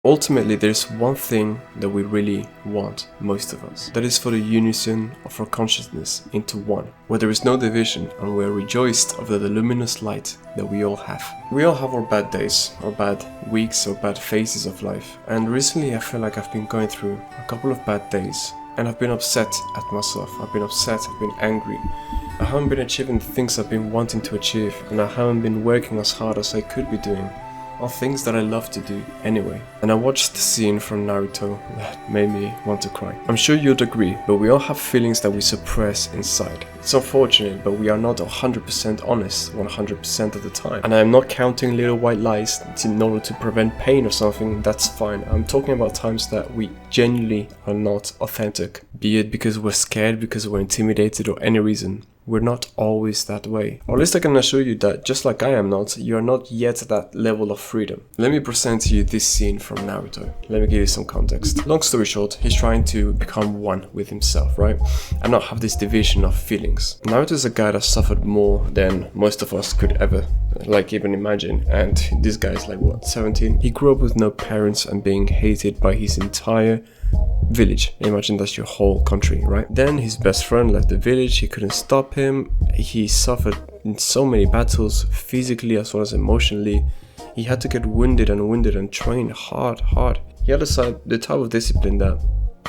Ultimately, there's one thing that we really want, most of us. That is for the unison of our consciousness into one, where there is no division and we are rejoiced of the luminous light that we all have. We all have our bad days, our bad weeks, or bad phases of life. And recently I feel like I've been going through a couple of bad days. And I've been upset at myself. I've been upset, I've been angry. I haven't been achieving the things I've been wanting to achieve. And I haven't been working as hard as I could be doing on things that I love to do anyway. And I watched the scene from Naruto that made me want to cry. I'm sure you'd agree, but we all have feelings that we suppress inside. It's unfortunate, but we are not 100% honest 100% of the time. And I'm not counting little white lies in order to prevent pain or something. That's fine. I'm talking about times that we genuinely are not authentic. Be it because we're scared, because we're intimidated, or any reason. We're not always that way. Or at least I can assure you that, just like I am not, you are not yet at that level of freedom. Let me present to you this scene from Naruto. Let me give you some context. Long story short, he's trying to become one with himself, right? And not have this division of feelings. Naruto is a guy that suffered more than most of us could ever, even imagine. And this guy is 17? He grew up with no parents and being hated by his entire village. Imagine that's your whole country, right? Then his best friend left the village. He couldn't stop him. He suffered in so many battles, physically as well as emotionally. He had to get wounded and train hard. He had the type of discipline that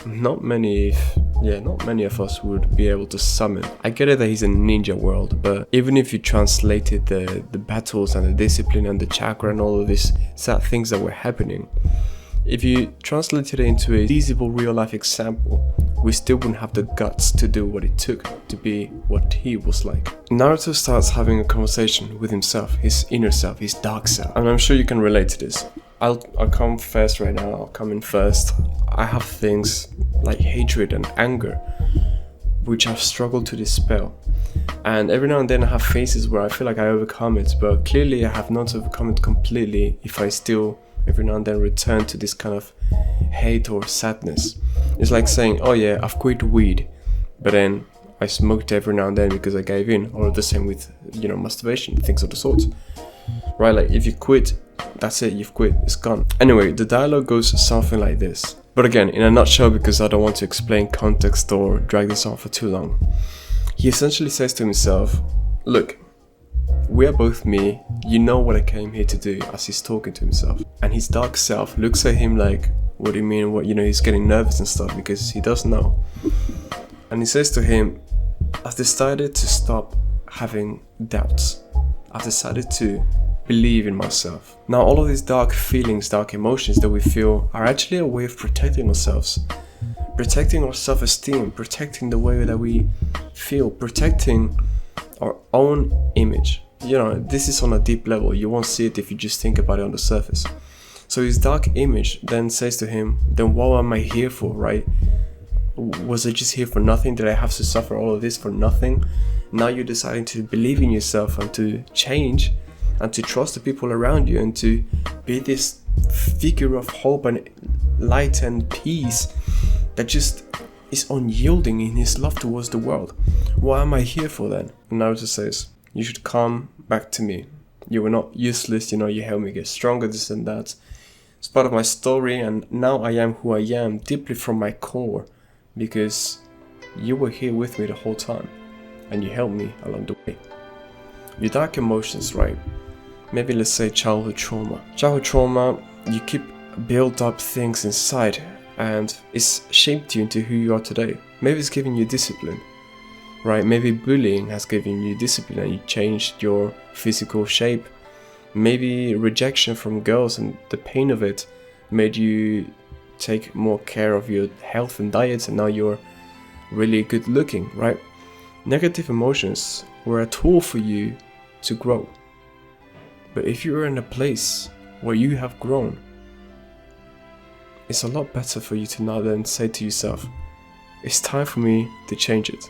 not many of us would be able to summon. I get it that he's in a ninja world, but even if you translated the battles and the discipline and the chakra and all of these sad things that were happening, if you translated it into a feasible real-life example, we still wouldn't have the guts to do what it took to be what he was like. Naruto starts having a conversation with himself, his inner self, his dark self. And I'm sure you can relate to this. I'll come first right now, I'll come in first. I have things like hatred and anger, which I've struggled to dispel. And every now and then I have phases where I feel like I overcome it, but clearly I have not overcome it completely if I still every now and then return to this kind of hate or sadness. It's like saying, oh yeah, I've quit weed, but then I smoked every now and then because I gave in. Or the same with, masturbation, things of the sort. Right, if you quit, that's it, you've quit, it's gone. Anyway, the dialogue goes something like this. But again, in a nutshell, because I don't want to explain context or drag this on for too long. He essentially says to himself, look, we are both me, you know what I came here to do, as he's talking to himself. And his dark self looks at him like, what do you mean? He's getting nervous and stuff because he doesn't know. And he says to him, I've decided to stop having doubts. I've decided to believe in myself. Now, all of these dark feelings, dark emotions that we feel are actually a way of protecting ourselves. Protecting our self-esteem, protecting the way that we feel, protecting our own image. This is on a deep level. You won't see it if you just think about it on the surface. So his dark image then says to him, then what am I here for, right? Was I just here for nothing? Did I have to suffer all of this for nothing? Now you're deciding to believe in yourself and to change and to trust the people around you and to be this figure of hope and light and peace that just is unyielding in his love towards the world. What am I here for then? And Naruto says, you should come back to me. You were not useless, you helped me get stronger, this and that. It's part of my story, and now I am who I am deeply from my core because you were here with me the whole time and you helped me along the way. Your dark emotions, right? Maybe let's say childhood trauma. Childhood trauma, you keep built up things inside and it's shaped you into who you are today. Maybe it's giving you discipline. Right, maybe bullying has given you discipline and you changed your physical shape. Maybe rejection from girls and the pain of it made you take more care of your health and diet, and now you're really good looking, right? Negative emotions were a tool for you to grow. But if you're in a place where you have grown, it's a lot better for you to now then say to yourself, it's time for me to change it.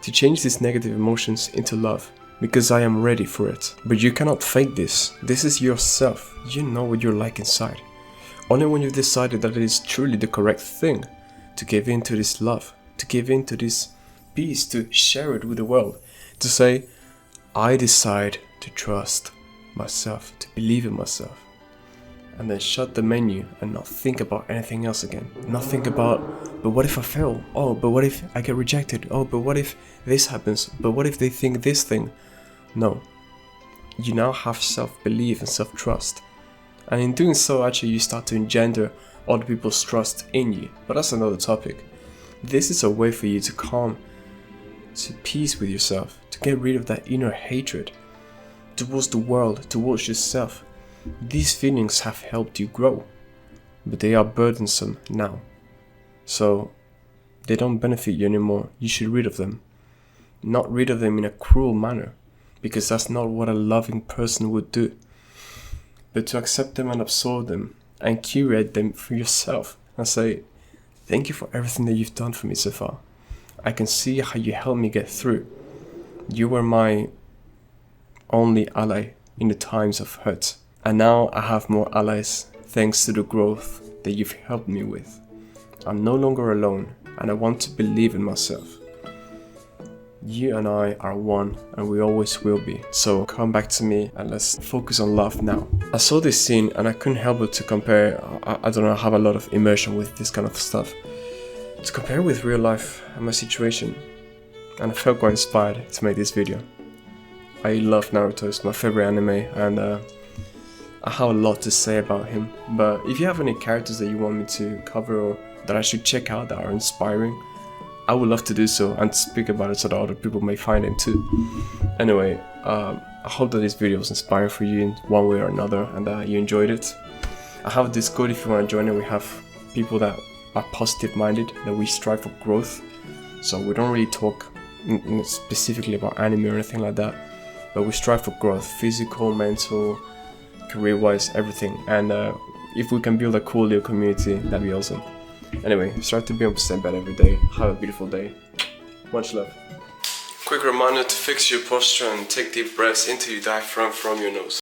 To change these negative emotions into love, because I am ready for it. But you cannot fake this. This is yourself. You know what you're like inside. Only when you've decided that it is truly the correct thing to give in to this love, to give in to this peace, to share it with the world, to say, I decide to trust myself, to believe in myself. and then shut the menu and not think about anything else again. Not think about, but what if I fail? Oh, but what if I get rejected? Oh, but what if this happens? But what if they think this thing? No. You now have self-belief and self-trust. And in doing so, actually, you start to engender other people's trust in you. But that's another topic. This is a way for you to come to peace with yourself, to get rid of that inner hatred towards the world, towards yourself. These feelings have helped you grow, but they are burdensome now. So they don't benefit you anymore. You should rid of them. Not rid of them in a cruel manner, because that's not what a loving person would do. But to accept them and absorb them and curate them for yourself and say, thank you for everything that you've done for me so far. I can see how you helped me get through. You were my only ally in the times of hurt. And now I have more allies thanks to the growth that you've helped me with. I'm no longer alone, and I want to believe in myself. You and I are one, and we always will be. So come back to me and let's focus on love now. I saw this scene and I couldn't help but to compare. I don't know, I have a lot of immersion with this kind of stuff. To compare with real life and my situation. And I felt quite inspired to make this video. I love Naruto, it's my favorite anime, and I have a lot to say about him. But if you have any characters that you want me to cover or that I should check out that are inspiring, I would love to do so and speak about it so that other people may find them too. Anyway, I hope that this video was inspiring for you in one way or another and that you enjoyed it. I have a Discord if you want to join it. We have people that are positive minded, that we strive for growth. So we don't really talk specifically about anime or anything like that, but we strive for growth, physical, mental, career-wise, everything. And if we can build a cool little community, that'd be awesome. Anyway, strive to be 1% better every day. Have a beautiful day. Much love. Quick reminder to fix your posture and take deep breaths into your diaphragm from your nose.